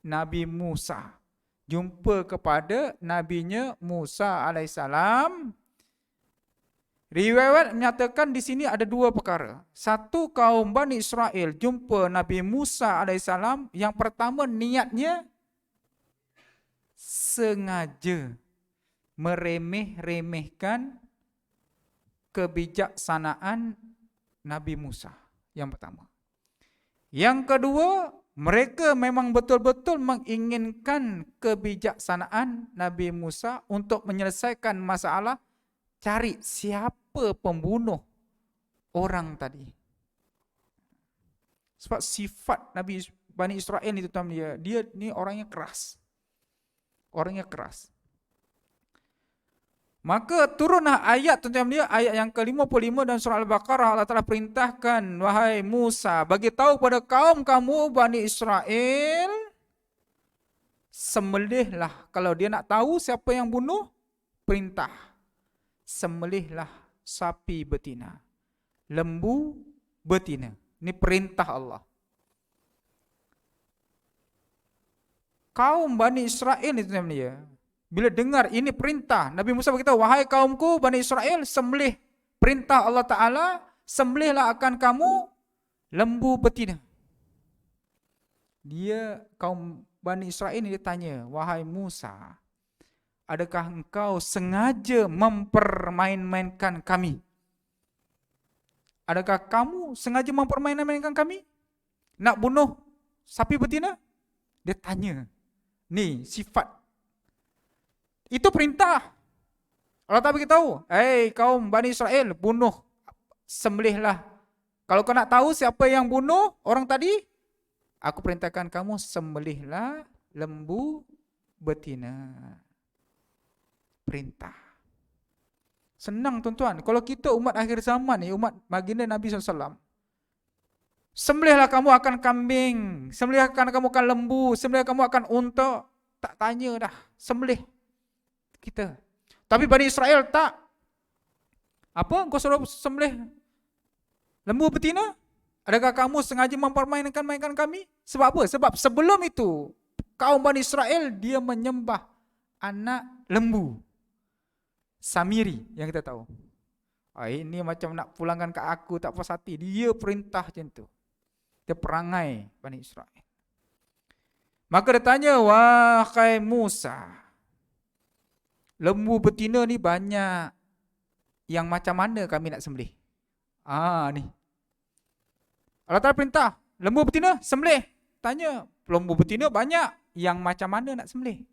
Nabi Musa. Jumpa kepada nabinya Musa alaihissalam. Riwayat menyatakan di sini ada dua perkara. Satu, kaum Bani Israel jumpa Nabi Musa alaihissalam. Yang pertama, niatnya sengaja meremeh-remehkan kebijaksanaan Nabi Musa. Yang pertama. Yang kedua, mereka memang betul-betul menginginkan kebijaksanaan Nabi Musa untuk menyelesaikan masalah. Cari siapa pembunuh orang tadi. Sebab sifat Nabi Bani Israel itu dia ni orangnya keras. Orangnya keras. Maka turunlah ayat tuan-tuan dia, ayat yang ke-55 dan surah Al-Baqarah. Allah Ta'ala perintahkan, wahai Musa, bagi tahu pada kaum kamu Bani Israel, sembelihlah. Kalau dia nak tahu siapa yang bunuh, perintah. Sembelihlah sapi betina, lembu betina. Ini perintah Allah. Kaum Bani Israel itu namanya. Bila dengar ini perintah, Nabi Musa berkata, wahai kaumku Bani Israel, sembelih. Perintah Allah Ta'ala, sembelihlah akan kamu lembu betina. Dia, kaum Bani Israel ini, dia tanya, wahai Musa, adakah engkau sengaja mempermain-mainkan kami? Adakah kamu sengaja mempermain-mainkan kami? Nak bunuh sapi betina? Dia tanya. Ni sifat. Itu perintah. Allah tak beritahu, hey kaum Bani Israel, bunuh, sembelihlah. Kalau kau nak tahu siapa yang bunuh orang tadi, aku perintahkan kamu sembelihlah lembu betina. Perintah. Senang tuan-tuan. Kalau kita umat akhir zaman ni, umat baginda Nabi SAW, sembelihlah kamu akan kambing, sembelihlah kamu akan lembu, sembelihlah kamu akan unta. Tak tanya dah, sembelih kita. Tapi Bani Israel tak. Apa? Kau suruh sembelih lembu betina? Adakah kamu sengaja mempermainkan kami? Sebab apa? Sebab sebelum itu, kaum Bani Israel dia menyembah anak lembu. Samiri yang kita tahu. Ini macam nak pulangkan ke aku, tak puas hati. Dia perintah macam tu. Dia perangai Bani Israel. Maka dia tanya, wahai Musa, lembu betina ni banyak. Yang macam mana kami nak sembelih? Ni. Allah Ta'ala perintah, lembu betina sembelih. Tanya, lembu betina banyak. Yang macam mana nak sembelih?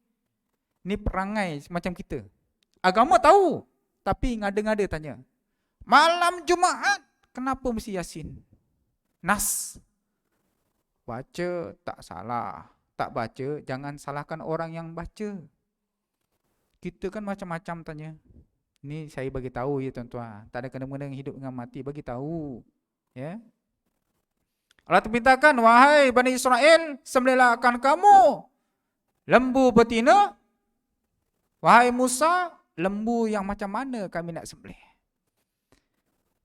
Ni perangai macam kita. Agama tahu, tapi ngada-ngada tanya. Malam Jumaat, kenapa mesti Yasin? Nas. Baca tak salah. Tak baca, jangan salahkan orang yang baca. Kita kan macam-macam tanya. Ini saya bagi tahu ya tuan-tuan. Tak ada kena-mena dengan hidup dengan mati, bagi tahu. Ya. Allah perintahkan, wahai Bani Israel, sembelihlah akan kamu lembu betina. Wahai Musa, lembu yang macam mana kami nak sembelih?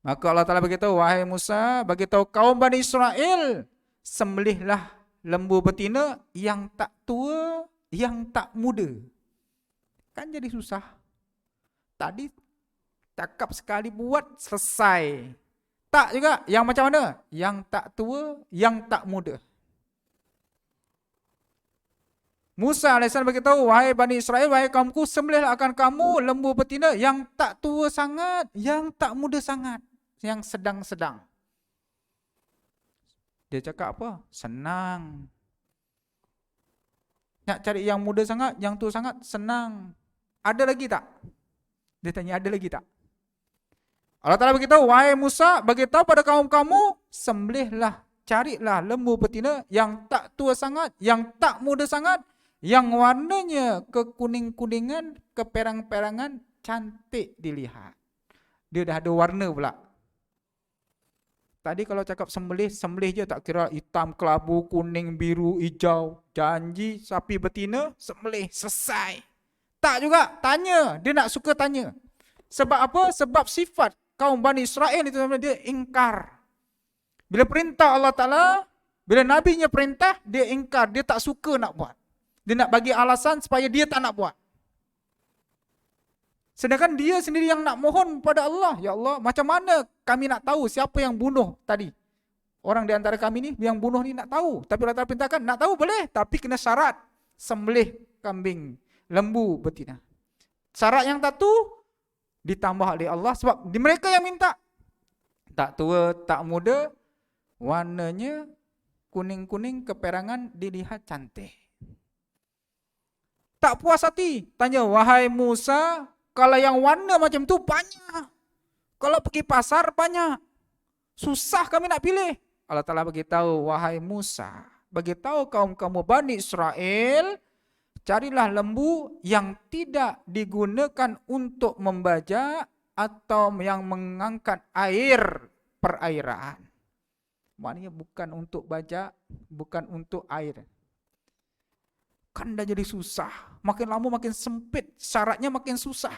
Maka Allah Ta'ala beritahu, wahai Musa, beritahu kaum Bani Israel, sembelihlah lembu betina yang tak tua, yang tak muda. Kan jadi susah. Tadi cakap sekali buat selesai. Tak juga, yang macam mana? Yang tak tua, yang tak muda. Musa AS beritahu, wahai Bani Israel, wahai kaumku, sembelihlah akan kamu lembu betina yang tak tua sangat, yang tak muda sangat, yang sedang-sedang. Dia cakap apa? Senang. Nak cari yang muda sangat, yang tua sangat, senang. Ada lagi tak? Dia tanya, ada lagi tak? Allah Ta'ala beritahu, wahai Musa, beritahu pada kaum kamu, sembelihlah, carilah lembu betina yang tak tua sangat, yang tak muda sangat, yang warnanya kekuning-kuningan, keperang-perangan, cantik dilihat. Dia dah ada warna pula. Tadi kalau cakap sembelih, sembelih je, tak kira hitam, kelabu, kuning, biru, hijau. Janji sapi betina, sembelih, selesai. Tak juga, tanya. Dia nak suka tanya. Sebab apa? Sebab sifat kaum Bani Israel itu dia ingkar. Bila perintah Allah Ta'ala, Bila Nabinya perintah, dia ingkar, dia tak suka nak buat. Dia nak bagi alasan supaya dia tak nak buat. Sedangkan dia sendiri yang nak mohon pada Allah. Ya Allah, macam mana kami nak tahu siapa yang bunuh tadi? Orang di antara kami ni yang bunuh ni nak tahu. Tapi Allah Ta'ala perintahkan, nak tahu boleh. Tapi kena syarat. Sembelih kambing, lembu betina. Syarat yang satu ditambah oleh Allah. Sebab mereka yang minta. Tak tua, tak muda. Warnanya kuning-kuning, keperangan, dilihat cantik. Tak puas hati. Tanya, wahai Musa, kalau yang warna macam tu banyak. Kalau pergi pasar banyak. Susah kami nak pilih. Allah Ta'ala beritahu, wahai Musa, beritahu kaum kamu Bani Israel, carilah lembu yang tidak digunakan untuk membajak atau yang mengangkat air perairan. Maknanya bukan untuk bajak, bukan untuk air. Kan dah jadi susah. Makin lama makin sempit, syaratnya makin susah.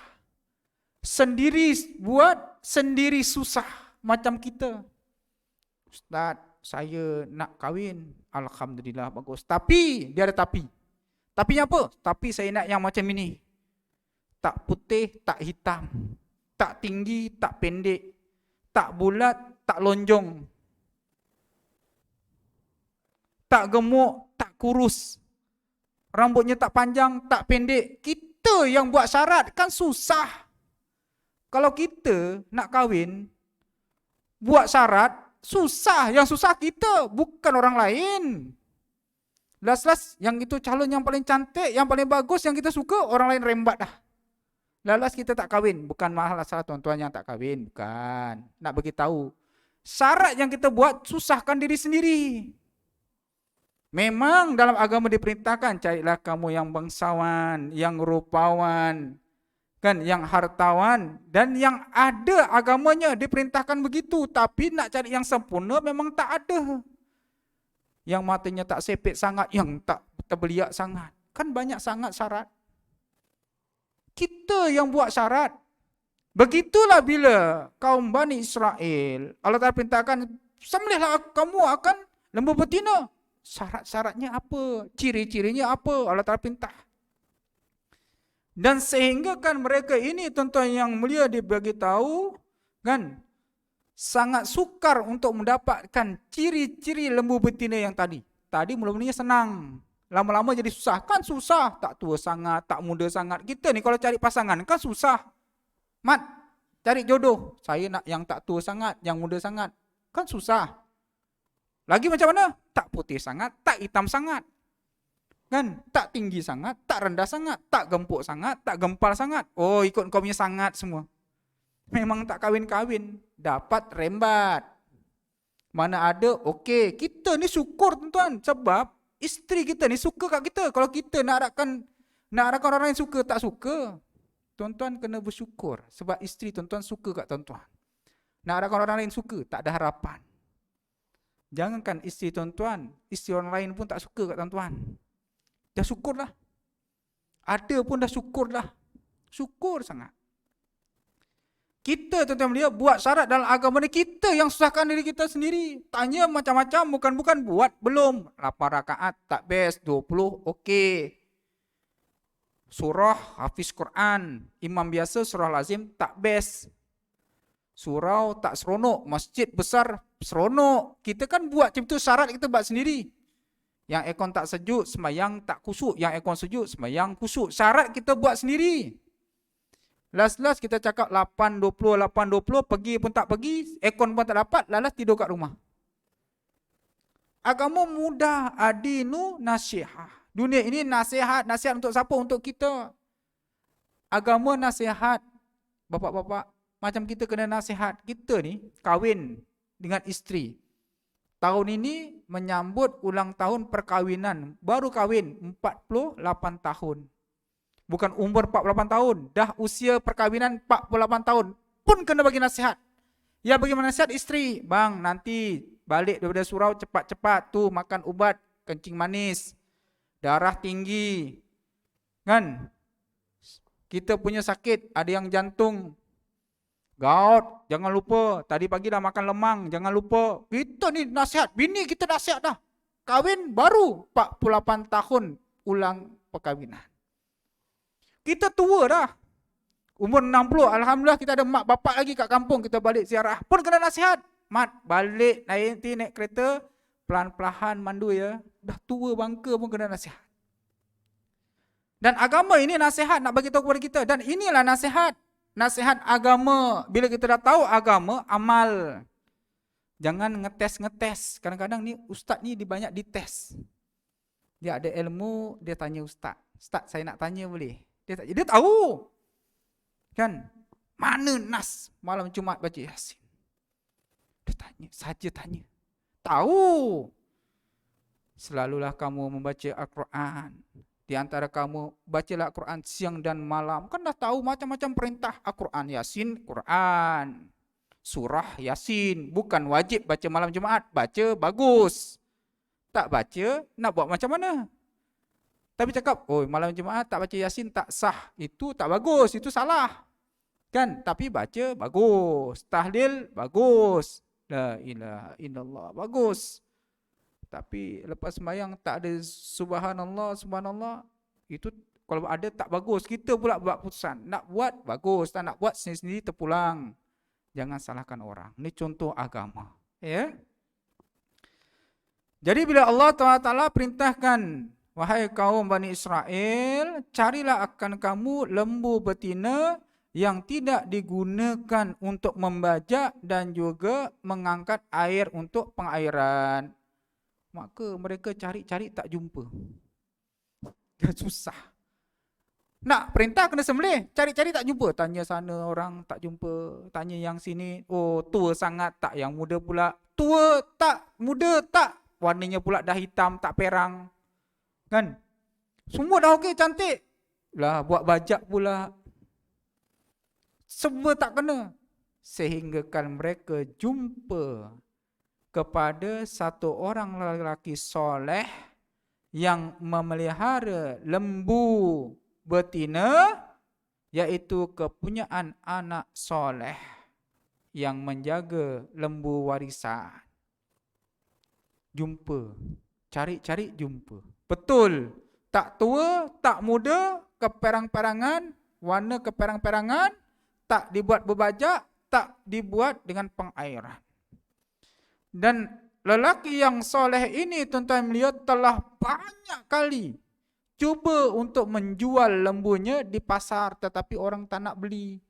Sendiri buat, sendiri susah. Macam kita. Ustaz, saya nak kahwin. Alhamdulillah, bagus. Tapi, dia ada tapi. Tapinya apa? Tapi saya nak yang macam ini. Tak putih, tak hitam. Tak tinggi, tak pendek. Tak bulat, tak lonjong. Tak gemuk, tak kurus. Rambutnya tak panjang, tak pendek. Kita yang buat syarat kan susah. Kalau kita nak kahwin, buat syarat, susah. Yang susah kita, bukan orang lain. Last-last yang itu calon yang paling cantik, yang paling bagus, yang kita suka, orang lain rembat dah. Last kita tak kahwin. Bukan masalah tuan-tuan yang tak kahwin. Bukan. Nak beritahu. Syarat yang kita buat, susahkan diri sendiri. Memang dalam agama diperintahkan, carilah kamu yang bangsawan, yang rupawan, kan, yang hartawan, dan yang ada agamanya diperintahkan begitu. Tapi nak cari yang sempurna memang tak ada. Yang matanya tak sepet sangat, yang tak terbeliak sangat. Kan banyak sangat syarat. Kita yang buat syarat. Begitulah bila kaum Bani Israel, Allah Ta'ala perintahkan, sembelihlah kamu akan lembu betina. Syarat-syaratnya apa? Ciri-cirinya apa? Allah Ta'ala perintah. Dan sehingga kan mereka ini tuan-tuan yang mulia dibagi tahu, kan, sangat sukar untuk mendapatkan ciri-ciri lembu betina yang tadi. Tadi mula-mulanya senang. Lama-lama jadi susah. Kan susah. Tak tua sangat, tak muda sangat. Kita ni kalau cari pasangan kan susah. Mat, cari jodoh. Saya nak yang tak tua sangat, yang muda sangat. Kan susah. Lagi macam mana? Tak putih sangat, tak hitam sangat. Kan? Tak tinggi sangat, tak rendah sangat, tak gempuk sangat, tak gempal sangat. Oh, ikut kau punya sangat semua. Memang tak kahwin-kahwin. Dapat rembat. Mana ada, okey. Kita ni syukur tuan-tuan. Sebab isteri kita ni suka kat kita. Kalau kita nak harapkan orang lain suka, tak suka. Tuan-tuan kena bersyukur. Sebab isteri tuan-tuan suka kat tuan-tuan. Nak harapkan orang lain suka, tak ada harapan. Jangankan isteri tuan-tuan, isteri orang lain pun tak suka kat tuan-tuan. Dah syukurlah. Ada pun dah syukurlah. Syukur sangat. Kita tuan-tuan dia buat syarat dalam agama ni, kita yang susahkan diri kita sendiri. Tanya macam-macam, bukan buat, belum. 8 rakaat, tak best, 20, okey. Surah, hafiz Quran, imam biasa, surah lazim, tak best. Surau tak seronok, masjid besar seronok. Kita kan buat macam tu, syarat kita buat sendiri. Yang aircon tak sejuk, semayang tak kusuk. Yang aircon sejuk, semayang kusuk. Syarat kita buat sendiri. Last kita cakap 8-20, 8-20, pergi pun tak pergi, aircon pun tak dapat, lalas tidur kat rumah. Agama mudah, adinu nasihat. Dunia ini nasihat untuk siapa? Untuk kita. Agama nasihat. Bapak-bapak, macam kita kena nasihat. Kita ni kahwin dengan isteri. Tahun ini menyambut ulang tahun perkahwinan. Baru kahwin 48 tahun. Bukan umur 48 tahun. Dah usia perkahwinan 48 tahun. Pun kena bagi nasihat. Ya, bagi nasihat isteri. Bang, nanti balik daripada surau cepat-cepat. Tu makan ubat kencing manis. Darah tinggi. Kan? Kita punya sakit. Ada yang jantung. Gout, jangan lupa. Tadi pagi dah makan lemang, jangan lupa. Kita ni nasihat. Bini kita nasihat dah. Kawin baru 48 tahun ulang perkahwinan. Kita tua dah. Umur 60, alhamdulillah kita ada mak bapak lagi kat kampung, kita balik ziarah pun kena nasihat. Mat, balik naik kereta, pelan-pelan mandu ya. Dah tua bangka pun kena nasihat. Dan agama ini nasihat nak bagi tahu kepada kita, dan inilah nasihat. Nasihat agama. Bila kita dah tahu agama, amal. Jangan ngetes. Kadang-kadang ni ustaz ni banyak dites. Dia ada ilmu, dia tanya ustaz. Ustaz, saya nak tanya boleh? Dia tahu. Kan? Mana nas malam Jumaat baca Yasin? Dia tanya, saja tanya. Tahu. Selalulah kamu membaca Al-Quran. Di antara kamu, bacalah Al-Quran siang dan malam. Kan dah tahu macam-macam perintah Al-Quran. Yasin, Quran. Surah Yasin. Bukan wajib baca malam Jumaat. Baca, bagus. Tak baca, nak buat macam mana? Tapi cakap, oh malam Jumaat tak baca Yasin tak sah. Itu tak bagus, itu salah. Kan? Tapi baca, bagus. Tahlil, bagus. La ilaha illallah, bagus. Tapi lepas sembahyang tak ada subhanallah, subhanallah. Itu kalau ada tak bagus. Kita pula buat putusan. Nak buat, bagus. Tak nak buat, sendiri-sendiri terpulang. Jangan salahkan orang. Ini contoh agama. Ya. Jadi bila Allah Ta'ala perintahkan, wahai kaum Bani Israel, carilah akan kamu lembu betina yang tidak digunakan untuk membajak dan juga mengangkat air untuk pengairan. Maka mereka cari-cari tak jumpa. Dia susah. Nak perintah kena sembelih, cari-cari tak jumpa. Tanya sana orang tak jumpa, tanya yang sini, oh tua sangat tak, yang muda pula. Tua tak, muda tak, warnanya pula dah hitam tak perang. Kan? Semua dah okey, cantik. Lah buat bajak pula. Semua tak kena. Sehinggakan mereka jumpa kepada satu orang lelaki soleh yang memelihara lembu betina, iaitu kepunyaan anak soleh yang menjaga lembu warisan. Jumpa. Cari-cari jumpa. Betul. Tak tua, tak muda, keperang-perangan, warna keperang-perangan, tak dibuat berbajak, tak dibuat dengan pengairan. Dan lelaki yang soleh ini, tuan-tuan melihat, telah banyak kali cuba untuk menjual lembunya di pasar, tetapi orang tak nak beli.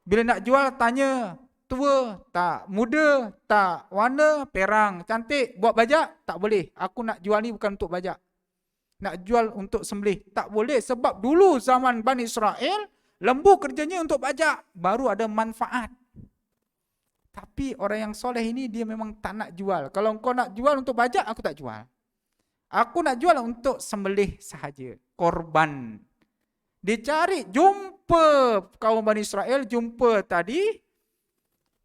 Bila nak jual, tanya, tua tak, muda tak, warna perang, cantik, buat bajak, tak boleh. Aku nak jual ni bukan untuk bajak. Nak jual untuk sembelih, tak boleh. Sebab dulu zaman Bani Israel, lembu kerjanya untuk bajak, baru ada manfaat. Tapi orang yang soleh ini dia memang tak nak jual. Kalau kau nak jual untuk bajak, aku tak jual. Aku nak jual untuk sembelih sahaja, korban. Dicari, jumpa kaum Bani Israel, jumpa tadi,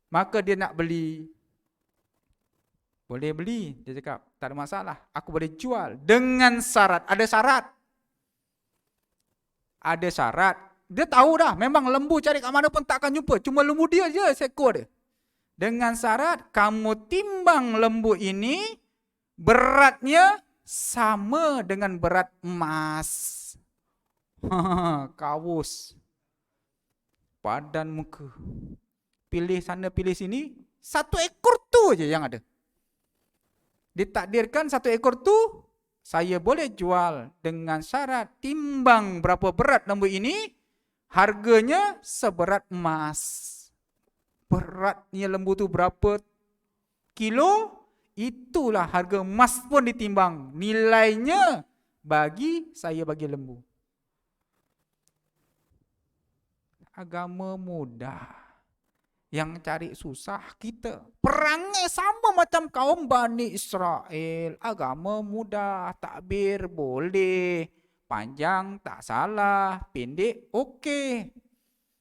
maka dia nak beli. Boleh beli, dia cakap, tak ada masalah. Aku boleh jual dengan syarat. Ada syarat. Ada syarat. Dia tahu dah, memang lembu cari kat mana pun tak akan jumpa. Cuma lembu dia je, seekor dia. Dengan syarat, kamu timbang lembu ini, beratnya sama dengan berat emas. Kawus. Padan muka. Pilih sana, pilih sini. Satu ekor tu je yang ada. Ditakdirkan satu ekor tu, saya boleh jual dengan syarat timbang berapa berat lembu ini, harganya seberat emas. Beratnya lembu tu berapa kilo, itulah harga emas pun ditimbang. Nilainya bagi saya bagi lembu. Agama mudah. Yang cari susah kita. Perangai sama macam kaum Bani Israel. Agama mudah, takbir boleh, panjang tak salah, pendek okey.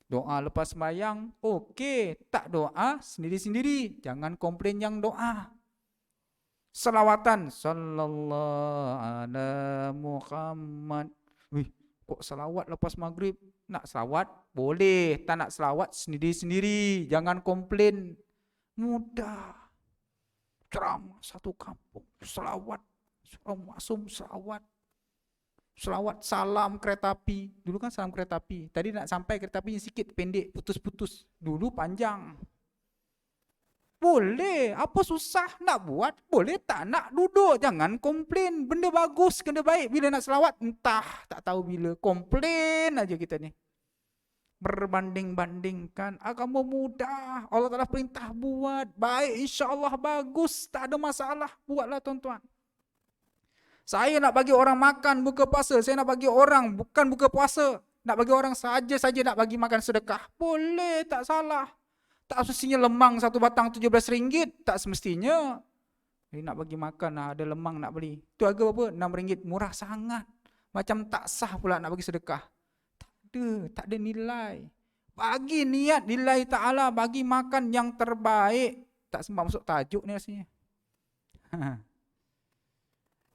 Doa lepas sembahyang okey, tak doa sendiri-sendiri. Jangan komplain yang doa. Selawatan sallallahu ala Muhammad. Wih, kok selawat lepas maghrib? Nak selawat boleh, tak nak selawat sendiri-sendiri. Jangan komplain. Mudah. ceramah satu kampung, selawat, surah maksum, selawat. Selawat salam kereta api. Dulu kan salam kereta api. Tadi nak sampai kereta apinya sikit, pendek, putus-putus. Dulu panjang. Boleh, apa susah nak buat? Boleh tak nak duduk, jangan komplain. Benda bagus, kena baik. Bila nak selawat, entah, tak tahu bila. Komplain aja kita ni. Berbanding-bandingkan, agama mudah. Allah Ta'ala perintah buat. Baik, insya-Allah bagus, tak ada masalah. Buatlah tuan-tuan. Saya nak bagi orang makan buka puasa. Saya nak bagi orang bukan buka puasa. Nak bagi orang saja nak bagi makan sedekah. Boleh, tak salah. Tak semestinya lemang satu batang RM17. Tak semestinya. Jadi nak bagi makan, ada lemang nak beli. Itu harga berapa? RM6. Murah sangat. Macam tak sah pula nak bagi sedekah. Tak ada nilai. Bagi niat lillahi ta'ala. Bagi makan yang terbaik. Tak sempat masuk tajuk ni rasanya.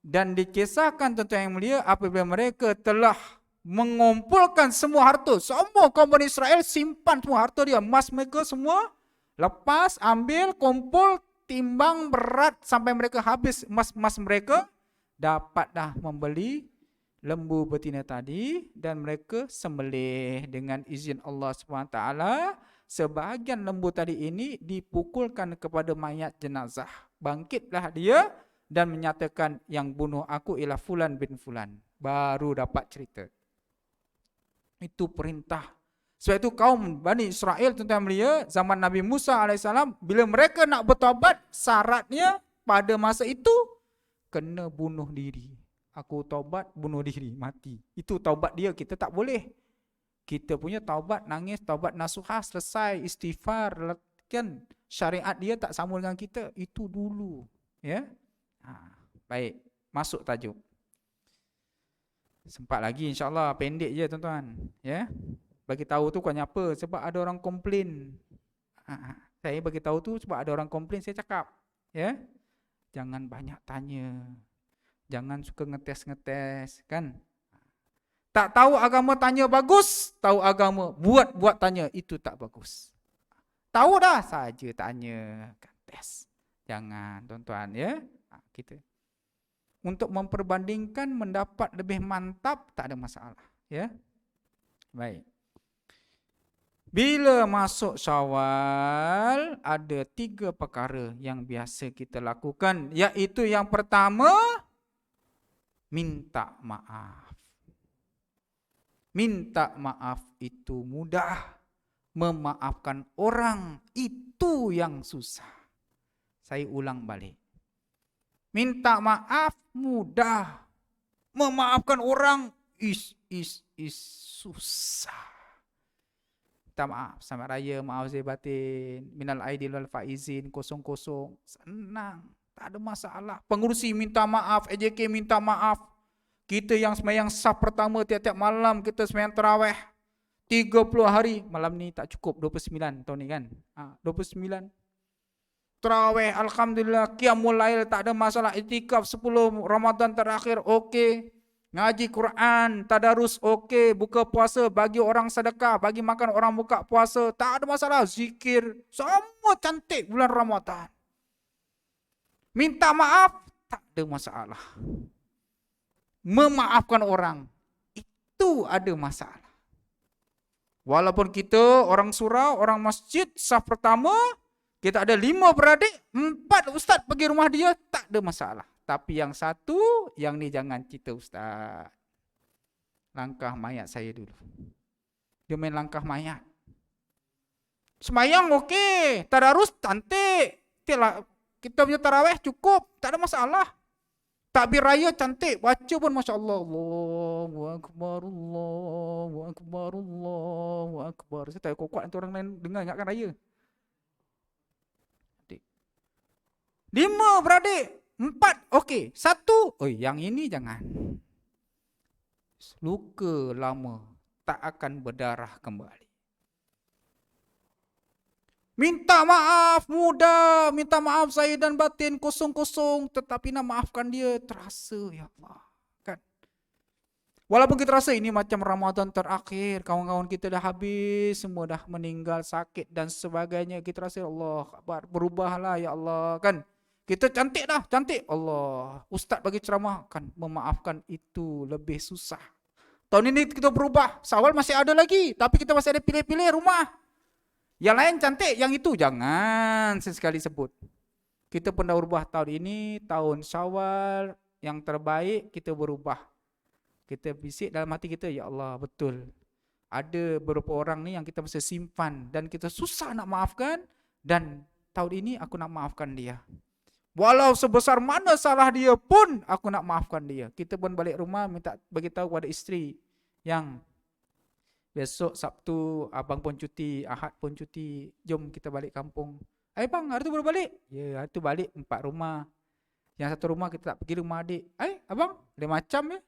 Dan dikisahkan tuan-tuan yang mulia, apabila mereka telah mengumpulkan semua harta, semua kaum Bani Israel simpan semua harta dia, emas mereka semua lepas, ambil, kumpul, timbang berat sampai mereka habis emas-emas mereka, dapat dah membeli lembu betina tadi dan mereka sembelih dengan izin Allah SWT. Sebahagian lembu tadi ini dipukulkan kepada mayat jenazah. Bangkitlah dia dan menyatakan yang bunuh aku ialah Fulan bin Fulan. Baru dapat cerita. Itu perintah. Sebab itu kaum Bani Israel tuan-tuan mulia, zaman Nabi Musa AS, bila mereka nak bertaubat, syaratnya pada masa itu kena bunuh diri. Aku taubat, bunuh diri, mati. Itu taubat dia, kita tak boleh. Kita punya taubat, nangis, taubat nasuhah, selesai, istighfar, kan syariat dia tak sama dengan kita. Itu dulu. Ya. Baik, masuk tajuk. Sempat lagi insya-Allah, pendek je tuan-tuan. Ya. Bagi tahu tu bukannya apa, sebab ada orang komplain. Saya bagi tahu tu sebab ada orang komplain, saya cakap. Ya. Jangan banyak tanya. Jangan suka ngetes-ngetes, kan? Tak tahu agama tanya bagus, tahu agama buat tanya itu tak bagus. Tahu dah saja tanya, kan tes. Jangan tuan-tuan ya. Kita untuk memperbandingkan mendapat lebih mantap tak ada masalah, ya. Baik. Bila masuk Syawal, ada 3 perkara yang biasa kita lakukan, iaitu yang pertama, minta maaf. Minta maaf itu mudah, memaafkan orang itu yang susah. Saya ulang balik. Minta maaf mudah, memaafkan orang is susah. Minta maaf sama raya, maaf zahir batin, minal aidil wal faizin, 00, senang, tak ada masalah. Pengurusi minta maaf, AJK minta maaf. Kita yang sembahyang saf pertama tiap-tiap malam kita sembahyang tarawih 30 hari, malam ni tak cukup 29 tahun ni kan. 29 tarawih, alhamdulillah, qiyamul lail tak ada masalah, iktikaf 10 Ramadan terakhir okey, ngaji Quran, tadarus okey, buka puasa, bagi orang sedekah, bagi makan orang buka puasa, tak ada masalah, zikir, semua cantik bulan Ramadan. Minta maaf, tak ada masalah. Memaafkan orang, itu ada masalah. Walaupun kita orang surau, orang masjid, saf pertama, kita ada 5 beradik, 4 ustaz pergi rumah dia, tak ada masalah. Tapi yang satu, yang ni jangan cerita ustaz. Langkah mayat saya dulu. Dia main langkah mayat. Sembayang okey, tadarus cantik. Kita punya tarawih cukup, tak ada masalah. Takbir raya cantik, baca pun masya-Allah. Allahu akbar, Allahu akbar, Allahu akbar. Saya tak kuat nanti orang lain dengar ingatkan raya. 5 beradik, 4 okey, 1 yang ini jangan. Luka lama tak akan berdarah kembali. Minta maaf mudah, minta maaf zahir dan batin 00, tetapi nak maafkan dia terasa, ya Allah, kan? Walaupun kita rasa ini macam Ramadan terakhir, kawan-kawan kita dah habis, semua dah meninggal, sakit dan sebagainya, kita rasa Allah, berubahlah ya Allah, kan? Kita cantik dah, cantik. Allah, ustaz bagi ceramah kan memaafkan itu lebih susah. Tahun ini kita berubah, Syawal masih ada lagi, tapi kita masih ada pilih-pilih rumah. Yang lain cantik, yang itu jangan sesekali sebut. Kita pun dah berubah tahun ini, tahun Syawal yang terbaik kita berubah. Kita bisik dalam hati kita, ya Allah, betul. Ada beberapa orang ni yang kita mesti simpan dan kita susah nak maafkan, dan tahun ini aku nak maafkan dia. Walau sebesar mana salah dia pun aku nak maafkan dia. Kita pun balik rumah minta bagi tahu kepada isteri yang besok Sabtu abang pun cuti, Ahad pun cuti, jom kita balik kampung. Bang, hari tu baru balik? Ya, hari tu balik 4 rumah. Yang satu rumah kita tak pergi rumah adik. Abang, dia macam ya.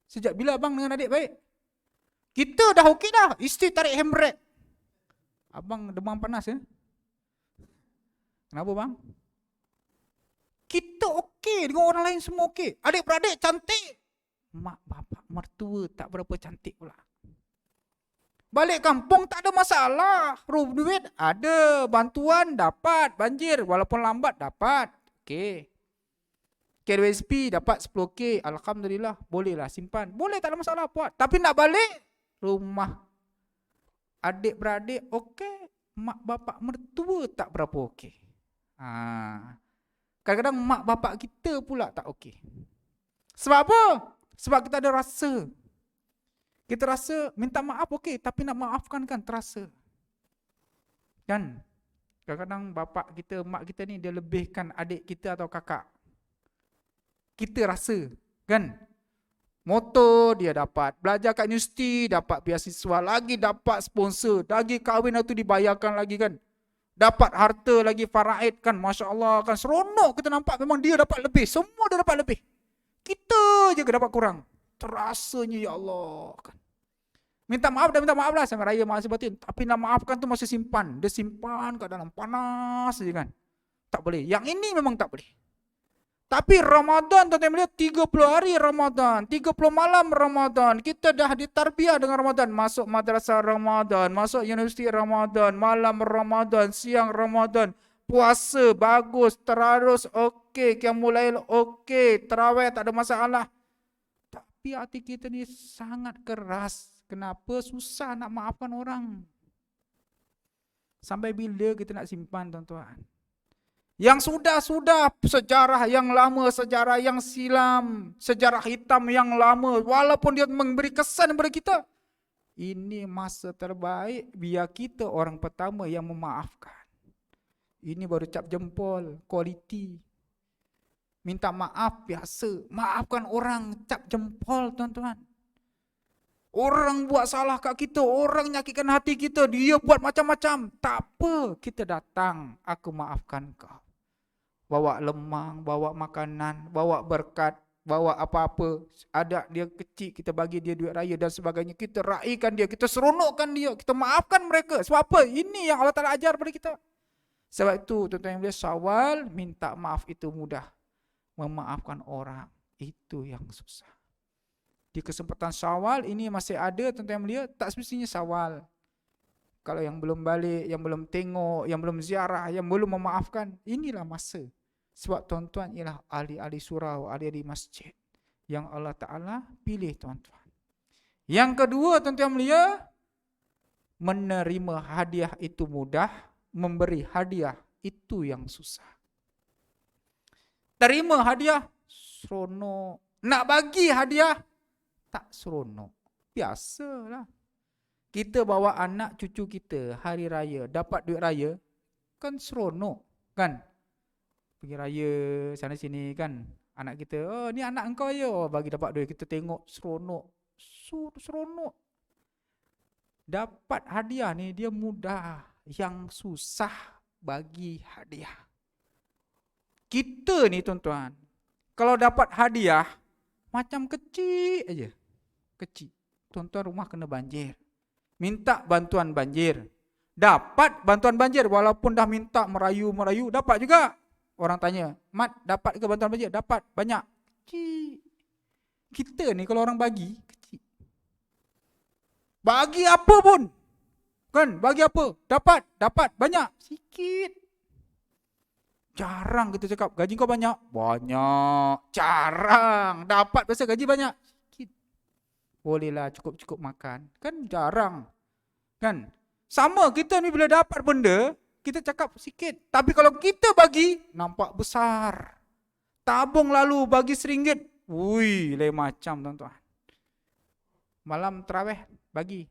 Sejak bila abang dengan adik baik? Kita dah okey dah. Isteri tarik handbrake. Abang demam panas ya? Kenapa bang? Kita okey dengan orang lain semua okey. Adik-beradik cantik. Mak bapak mertua tak berapa cantik pula. Balik kampung tak ada masalah. Duit ada. Bantuan dapat. Banjir walaupun lambat dapat. Okey. KWSP dapat 10K. Alhamdulillah. Bolehlah simpan. Boleh tak ada masalah buat. Tapi nak balik rumah adik-beradik okey. Mak bapak mertua tak berapa okey. Kadang-kadang mak bapak kita pula tak okey. Sebab apa? Sebab kita ada rasa. Kita rasa minta maaf okey, tapi nak maafkan kan terasa. Dan kadang-kadang bapak kita, mak kita ni dia lebihkan adik kita atau kakak. Kita rasa, kan? Motor dia dapat, belajar kat universiti dapat beasiswa, lagi dapat sponsor, lagi kahwin itu dibayarkan lagi kan. Dapat harta lagi faraid kan, Masya Allah kan, seronok kita nampak memang dia dapat lebih, semua dia dapat lebih. Kita je dapat kurang. Terasanya ya Allah kan. Minta maaf lah sama raya maaf batin, tapi nak maafkan tu masih simpan. Dia simpan kat dalam panas je kan. Tak boleh. Yang ini memang tak boleh. Tapi Ramadan tuan-tuan melihat 30 hari Ramadan, 30 malam Ramadan. Kita dah ditarbiah dengan Ramadan. Masuk madrasah Ramadan, masuk universiti Ramadan, malam Ramadan, siang Ramadan. Puasa bagus, terus okey, qiyamul lail okey, tarawih tak ada masalah. Tapi hati kita ni sangat keras. Kenapa susah nak maafkan orang? Sampai bila kita nak simpan tuan-tuan? Yang sudah-sudah sejarah yang lama, sejarah yang silam, sejarah hitam yang lama, walaupun dia memberi kesan kepada kita, ini masa terbaik biar kita orang pertama yang memaafkan. Ini baru cap jempol, kualiti. Minta maaf biasa, maafkan orang cap jempol tuan-tuan. Orang buat salah kat kita, orang nyakitkan hati kita, dia buat macam-macam. Tak apa, kita datang, aku maafkan kau. Bawa lemang, bawa makanan, bawa berkat, bawa apa-apa. Ada dia kecil, kita bagi dia duit raya dan sebagainya. Kita raikan dia, kita seronokkan dia, kita maafkan mereka. Sebab apa? Ini yang Allah Ta'ala ajar pada kita. Sebab itu, tuan-tuan yang boleh Syawal, minta maaf itu mudah. Memaafkan orang, itu yang susah. Di kesempatan Syawal ini masih ada tuan-tuan yang mulia, tak semestinya Syawal. Kalau yang belum balik, yang belum tengok, yang belum ziarah, yang belum memaafkan, inilah masa. Sebab tuan-tuan ialah ahli-ahli surau, ahli-ahli masjid yang Allah Ta'ala pilih tuan-tuan. Yang kedua tuan-tuan yang mulia, menerima hadiah itu mudah, memberi hadiah itu yang susah. Terima hadiah, seronok. Nak bagi hadiah, tak seronok. Biasalah. Kita bawa anak cucu kita hari raya, dapat duit raya, kan seronok, kan? Pergi raya sana sini kan, anak kita, oh ni anak engkau ya, oh, bagi dapat duit, kita tengok seronok. Seronok. Dapat hadiah ni dia mudah, yang susah bagi hadiah. Kita ni tuan-tuan, kalau dapat hadiah macam kecil aja. Kecil. Tuan-tuan rumah kena banjir. Minta bantuan banjir. Dapat bantuan banjir walaupun dah minta merayu-merayu, dapat juga. Orang tanya, "Mat, dapat ke bantuan banjir?" Dapat, banyak. Kecil. Kita ni kalau orang bagi, kecil. Bagi apa pun. Kan, bagi apa? Dapat, banyak. Sikit. Jarang kita cakap, gaji kau banyak? Banyak. Jarang. Dapat biasa gaji banyak? Sikit. Bolehlah cukup-cukup makan. Kan jarang. Kan? Sama kita ni bila dapat benda, kita cakap sikit. Tapi kalau kita bagi, nampak besar. Tabung lalu bagi RM1. Ui, lain macam tuan-tuan. Malam terawih, bagi.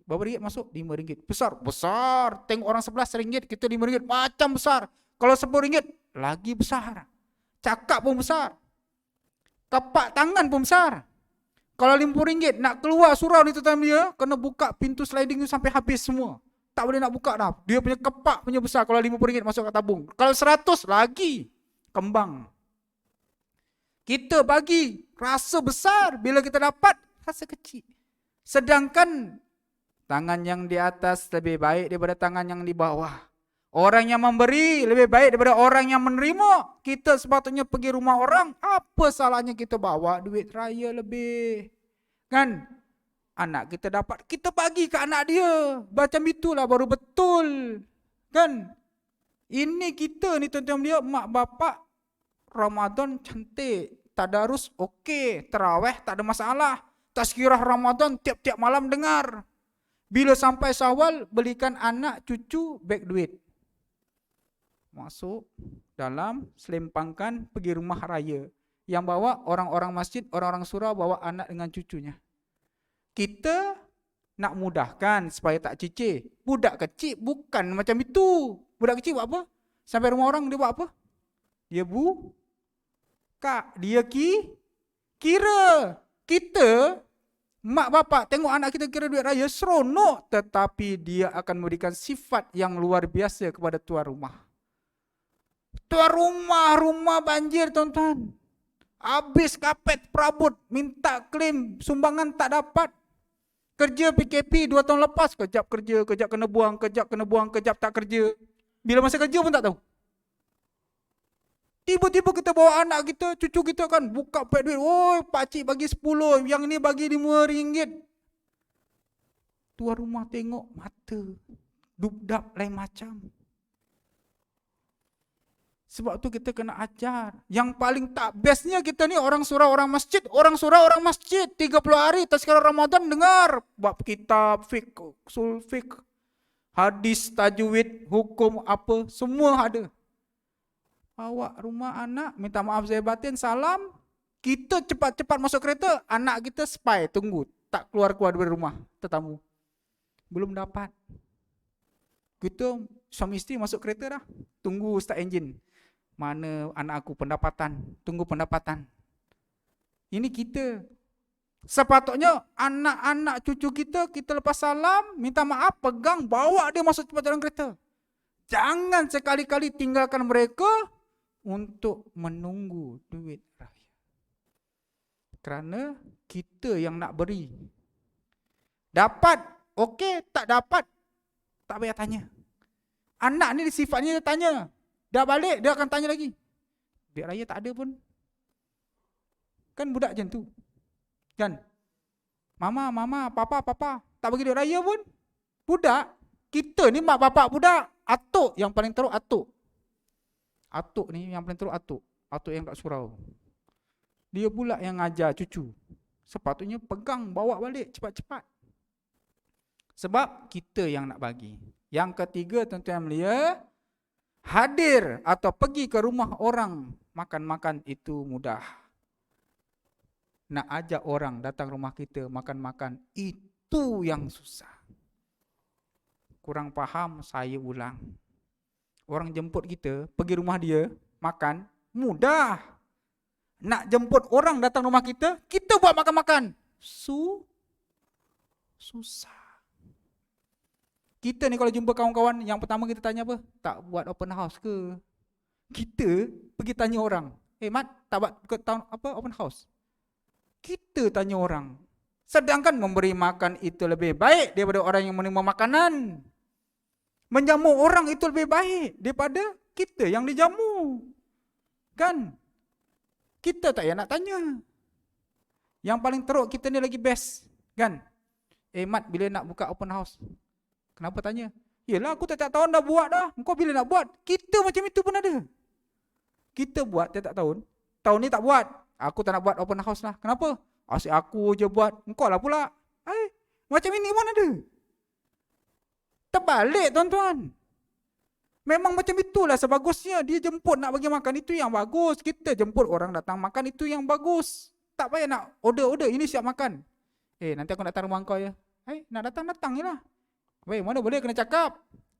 Berapa ringgit masuk? RM5. Besar. Tengok orang sebelah RM1, kita RM5. Macam besar. Kalau RM10, lagi besar. Cakap pun besar. Kepak tangan pun besar. Kalau RM50 nak keluar surau ni tuan-tuan dia, kena buka pintu sliding tu sampai habis semua. Tak boleh nak buka dah. Dia punya kepak punya besar. Kalau RM50 masuk kat tabung. Kalau 100 lagi kembang. Kita bagi rasa besar, bila kita dapat rasa kecil. Sedangkan tangan yang di atas lebih baik daripada tangan yang di bawah. Orang yang memberi lebih baik daripada orang yang menerima. Kita sepatutnya pergi rumah orang, apa salahnya kita bawa duit raya lebih? Kan? Anak kita dapat, kita bagi ke anak dia. Macam itulah baru betul. Kan? Ini kita ni tuan-tuan dia, mak bapak Ramadan cantik, tadarus okey, tarawih tak ada masalah. Tazkirah Ramadan tiap-tiap malam dengar. Bila sampai Syawal, belikan anak cucu beg duit. Masuk dalam, selempangkan, pergi rumah raya. Yang bawa orang-orang masjid, orang-orang surau bawa anak dengan cucunya. Kita nak mudahkan supaya tak cicir. Budak kecil bukan macam itu. Budak kecil buat apa? Sampai rumah orang dia buat apa? Dia buka. Dia kira. Kita, mak bapak tengok anak kita kira duit raya, seronok. Tetapi dia akan memberikan sifat yang luar biasa kepada tuan rumah. Tuan rumah banjir tuan-tuan. Habis kapet perabot, minta klaim sumbangan tak dapat. Kerja PKP 2 tahun lepas, kejap kerja, kejap kena buang, kejap tak kerja. Bila masa kerja pun tak tahu. Tiba-tiba kita bawa anak kita, cucu kita kan buka pet duit. Oh, pakcik bagi 10, yang ni bagi RM5. Tuan rumah tengok mata dubdap lain macam. Sebab tu kita kena ajar. Yang paling tak bestnya kita ni orang surau, orang masjid. Orang surau, orang masjid. 30 hari tazkirah Ramadan dengar. Bab kitab, fiqh, usul fiqh, hadis, tajwid, hukum apa. Semua ada. Bawa rumah anak, minta maaf zahir batin, salam. Kita cepat-cepat masuk kereta. Anak kita spy, tunggu. Tak keluar-keluar dari rumah, tetamu. Belum dapat. Kita suami isteri masuk kereta dah. Tunggu start engine. Mana anak aku pendapatan? Tunggu pendapatan. Ini kita. Sepatutnya anak-anak cucu kita lepas salam, minta maaf, pegang, bawa dia masuk cepat dalam kereta. Jangan sekali-kali tinggalkan mereka untuk menunggu duit raya. Kerana kita yang nak beri. Dapat, okey, tak dapat, tak payah tanya. Anak ni sifatnya dia tanya. Dah balik, dia akan tanya lagi. Duit raya tak ada pun. Kan budak macam tu. Kan? Mama, papa. Tak bagi duit raya pun. Budak. Kita ni mak bapak budak. Atuk yang paling teruk atuk. Atuk ni yang paling teruk atuk. Atuk yang kat surau. Dia pula yang ngajar cucu. Sepatutnya pegang, bawa balik cepat-cepat. Sebab kita yang nak bagi. Yang ketiga tuan-tuan mulia, hadir atau pergi ke rumah orang makan-makan itu mudah. Nak ajak orang datang rumah kita makan-makan itu yang susah. Kurang faham, saya ulang. Orang jemput kita, pergi rumah dia, makan, mudah. Nak jemput orang datang rumah kita buat makan-makan. Susah. Kita ni kalau jumpa kawan-kawan, yang pertama kita tanya apa? Tak buat open house ke? Kita pergi tanya orang. Mat, tak buat ke tahun apa open house? Kita tanya orang. Sedangkan memberi makan itu lebih baik daripada orang yang menerima makanan. Menjamu orang itu lebih baik daripada kita yang dijamu. Kan? Kita tak payah nak tanya. Yang paling teruk kita ni lagi best. Kan? Mat, bila nak buka open house? Kenapa tanya? Yelah, aku tak tahun dah buat dah. Kau bila nak buat? Kita macam itu pun ada. Kita buat tiap tahun. Tahun ni tak buat. Aku tak nak buat open house lah. Kenapa? Asyik aku je buat. Engkau lah pula. Macam ini pun ada. Terbalik tuan-tuan. Memang macam itulah sebagusnya. Dia jemput nak bagi makan, itu yang bagus. Kita jemput orang datang makan, itu yang bagus. Tak payah nak order, ini siap makan. Nanti aku datang rumah kau ya. Nak datang je lah. Baik, mana boleh kena cakap.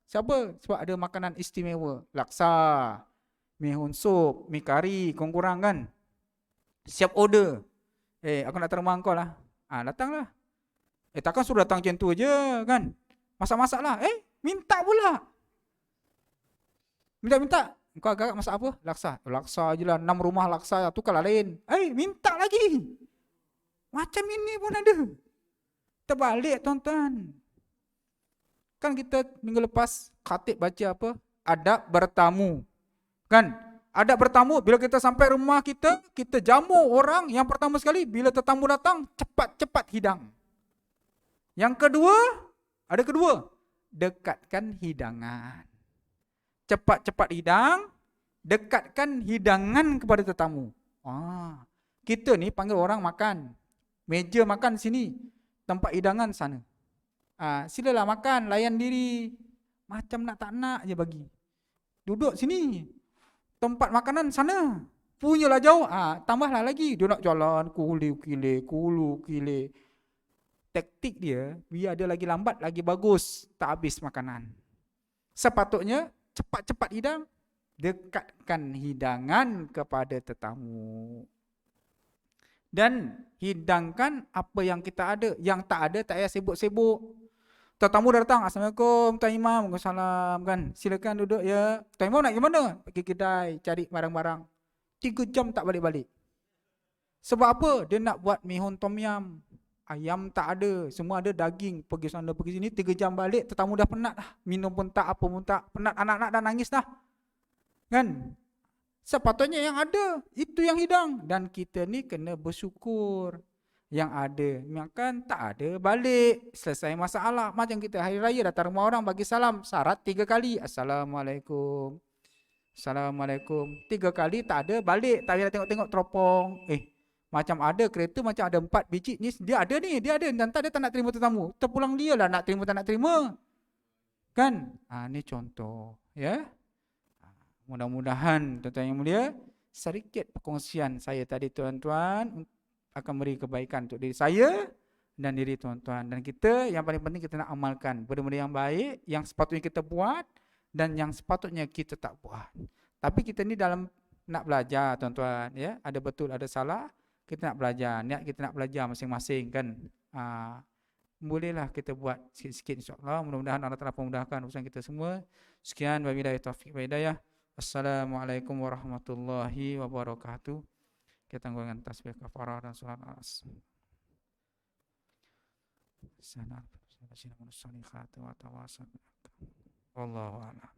Siapa? Sebab ada makanan istimewa. Laksa, mi hun sup, mi kari, kurang kan. Siap order. Aku nak datang rumah kau lah. Datanglah. Takkan suruh datang macam tu je kan. Masak-masak lah. Minta pula. Minta. Kau agak masak apa? Laksa. Laksa je lah. 6 rumah laksa. Tukarlah lain. Minta lagi. Macam ini pun ada. Terbalik tuan-tuan. Kan kita minggu lepas khatib baca apa? Adab bertamu. Kan? Adab bertamu, bila kita sampai rumah kita jamu orang. Yang pertama sekali, bila tetamu datang, cepat-cepat hidang. Yang kedua, ada kedua. Dekatkan hidangan. Cepat-cepat hidang, dekatkan hidangan kepada tetamu. Kita ni panggil orang makan. Meja makan sini, tempat hidangan sana. Silalah makan, layan diri. Macam nak tak nak je bagi. Duduk sini. Tempat makanan sana. Punyalah jauh. Tambahlah lagi. Dia nak jalan kulu-kile. Taktik dia, biar dia lagi lambat, lagi bagus. Tak habis makanan. Sepatutnya, cepat-cepat hidang. Dekatkan hidangan kepada tetamu. Dan hidangkan apa yang kita ada. Yang tak ada, tak payah sibuk-sibuk. Tetamu datang, Assalamualaikum, Tuan Imam, Waalaikumsalam kan. Silakan duduk ya. Tuan Imam nak pergi mana? Pergi kedai, cari barang-barang. 3 jam tak balik-balik. Sebab apa? Dia nak buat mihun tom yam. Ayam tak ada, semua ada daging. Pergi sana, pergi sini, 3 jam balik. Tetamu dah penat dah. Minum pun tak, apa pun tak. Penat, anak-anak dah nangis dah. Kan? Sepatutnya yang ada, itu yang hidang. Dan kita ni kena bersyukur. Yang ada makan, tak ada balik, selesai masalah. Macam kita hari raya datang rumah orang bagi salam, syarat 3 kali. Assalamualaikum. Assalamualaikum. 3 kali tak ada balik, tak payah tengok-tengok teropong. Macam ada kereta, macam ada 4 biji ni, dia ada. Nanti dia tak nak terima tetamu. Terpulang dia lah nak terima tak nak terima. Kan? Ni contoh, ya. Mudah-mudahan tuan-tuan yang mulia, sedikit perkongsian saya tadi tuan-tuan akan beri kebaikan untuk diri saya dan diri tuan-tuan. Dan kita yang paling penting kita nak amalkan benda-benda yang baik, yang sepatutnya kita buat dan yang sepatutnya kita tak buat. Tapi kita ni dalam nak belajar tuan-tuan, ya. Ada betul, ada salah. Kita nak belajar, niat kita nak belajar masing-masing kan. Bolehlah kita buat sikit-sikit insya-Allah. Mudah-mudahan Allah Taala memudahkan urusan kita semua. Sekian, wabillahi taufiq wal hidayah. Assalamualaikum warahmatullahi wabarakatuh. Kita tangguhkan tasbih kafarah dan salat as. Salam wa tawassul. Wallahu a'lam.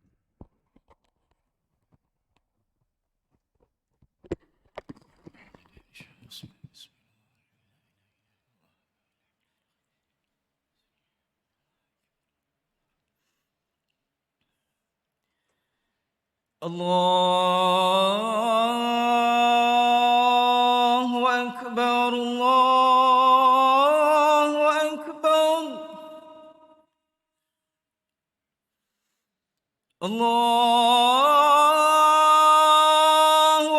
Allahu Akbar, Allahu Akbar. Allahu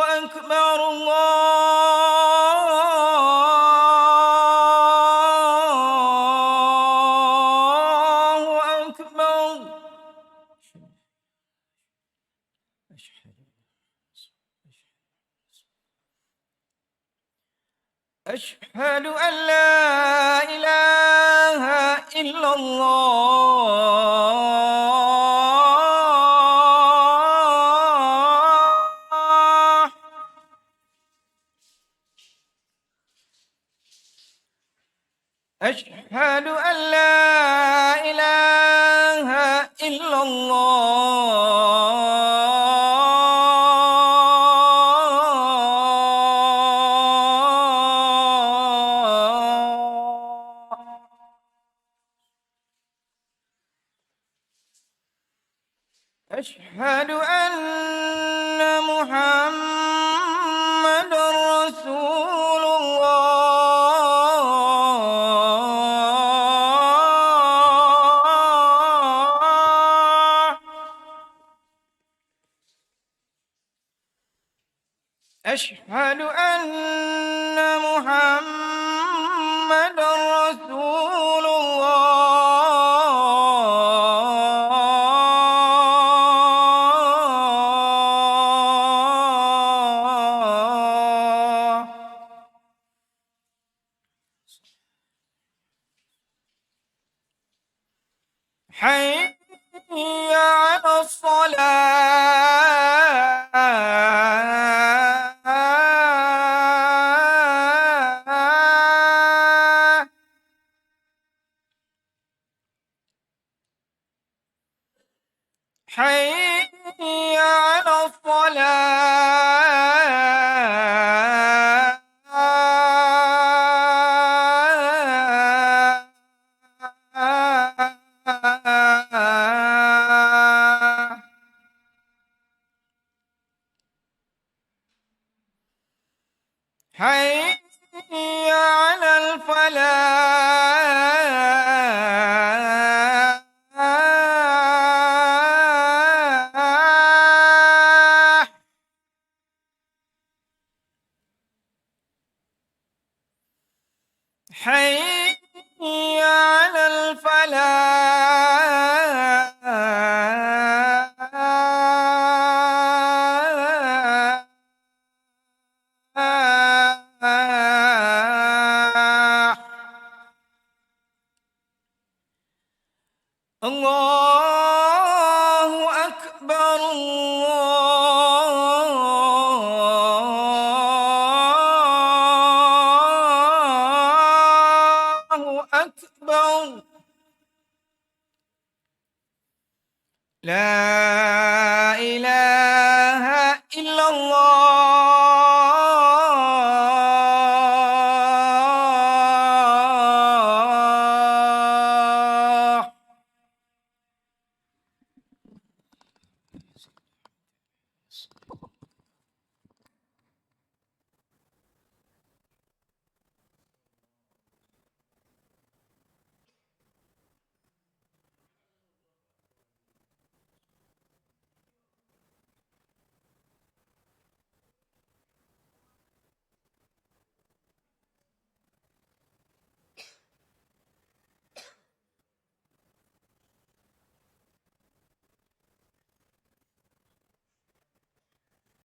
Akbar, Allahu Akbar. أشهد أن لا إله إلا الله. أشهد أن لا إله إلا الله. أشهد أن محمد رسول الله أشهد أن محمد رسول الله حي على الصلاة حي على الصلاة حي على الفلاح حي على الفلاح الله أكبر الله أكبر لا إله